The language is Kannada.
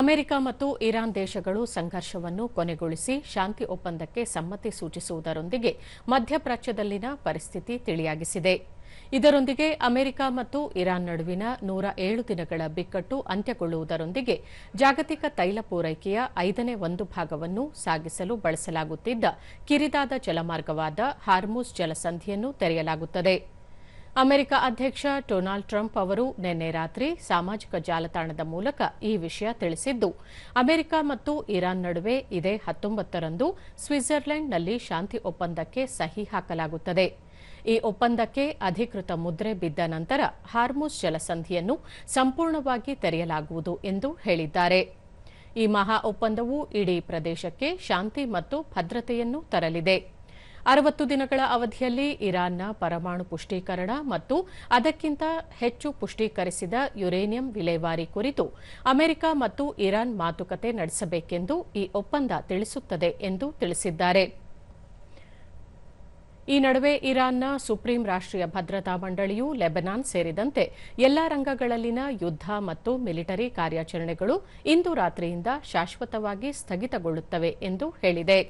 ಅಮೆರಿಕ ಮತ್ತು ಇರಾನ್ ದೇಶಗಳು ಸಂಘರ್ಷವನ್ನು ಕೊನೆಗೊಳಿಸಿ ಶಾಂತಿ ಒಪ್ಪಂದಕ್ಕೆ ಸಮ್ಮತಿ ಸೂಚಿಸುವುದರೊಂದಿಗೆ ಮಧ್ಯಪ್ರಾಚ್ಯದಲ್ಲಿನ ಪರಿಸ್ಥಿತಿ ತಿಳಿಯಾಗಿಸಿದೆ. ಇದರೊಂದಿಗೆ ಅಮೆರಿಕ ಮತ್ತು ಇರಾನ್ ನಡುವಿನ 107 ದಿನಗಳ ಬಿಕ್ಕಟ್ಟು ಅಂತ್ಯಗೊಳ್ಳುವುದರೊಂದಿಗೆ ಜಾಗತಿಕ ತೈಲ ಪೂರೈಕೆಯ 5ನೇ ಒಂದು ಭಾಗವನ್ನು ಸಾಗಿಸಲು ಬಳಸಲಾಗುತ್ತಿದ್ದ ಕಿರಿದಾದ ಜಲಮಾರ್ಗವಾದ ಹಾರ್ಮುಜ್ ಜಲಸಂಧಿಯನ್ನು ತೆರೆಯಲಾಗುತ್ತದೆ. ಅಮೆರಿಕ ಅಧ್ಯಕ್ಷ ಡೊನಾಲ್ಡ್ ಟ್ರಂಪ್ ಅವರು ನಿನ್ನೆ ರಾತ್ರಿ ಸಾಮಾಜಿಕ ಜಾಲತಾಣದ ಮೂಲಕ ಈ ವಿಷಯ ತಿಳಿಸಿದ್ದು, ಅಮೆರಿಕ ಮತ್ತು ಇರಾನ್ ನಡುವೆ ಇದೇ 19ರಂದು ಸ್ವಿಟ್ಜರ್ಲೆಂಡ್ನಲ್ಲಿ ಶಾಂತಿ ಒಪ್ಪಂದಕ್ಕೆ ಸಹಿ ಹಾಕಲಾಗುತ್ತದೆ. ಈ ಒಪ್ಪಂದಕ್ಕೆ ಅಧಿಕೃತ ಮುದ್ರೆ ಬಿದ್ದ ನಂತರ ಹಾರ್ಮುಜ್ ಜಲಸಂಧಿಯನ್ನು ಸಂಪೂರ್ಣವಾಗಿ ತೆರೆಯಲಾಗುವುದು ಎಂದು ಹೇಳಿದ್ದಾರೆ. ಈ ಮಹಾ ಒಪ್ಪಂದವು ಇಡೀ ಪ್ರದೇಶಕ್ಕೆ ಶಾಂತಿ ಮತ್ತು ಭದ್ರತೆಯನ್ನು ತರಲಿದೆ. 60 ದಿನಗಳ ಅವಧಿಯಲ್ಲಿ ಇರಾನ್ನ ಪರಮಾಣು ಪುಷ್ಟೀಕರಣ ಮತ್ತು ಅದಕ್ಕಿಂತ ಹೆಚ್ಚು ಪುಷ್ಟೀಕರಿಸಿದ ಯುರೇನಿಯಂ ವಿಲೇವಾರಿ ಕುರಿತು ಅಮೆರಿಕ ಮತ್ತು ಇರಾನ್ ಮಾತುಕತೆ ನಡೆಸಬೇಕೆಂದು ಈ ಒಪ್ಪಂದ ತಿಳಿಸುತ್ತದೆ ಎಂದು ತಿಳಿಸಿದ್ದಾರೆ. ಈ ನಡುವೆ ಇರಾನ್ನ ಸುಪ್ರೀಂ ರಾಷ್ಟ್ರೀಯ ಭದ್ರತಾ ಮಂಡಳಿಯು ಲೆಬನಾನ್ ಸೇರಿದಂತೆ ಎಲ್ಲಾ ರಂಗಗಳಲ್ಲಿನ ಯುದ್ಧ ಮತ್ತು ಮಿಲಿಟರಿ ಕಾರ್ಯಾಚರಣೆಗಳು ಇಂದು ರಾತ್ರಿಯಿಂದ ಶಾಶ್ವತವಾಗಿ ಸ್ಥಗಿತಗೊಳ್ಳುತ್ತವೆ ಎಂದು ಹೇಳಿದೆ.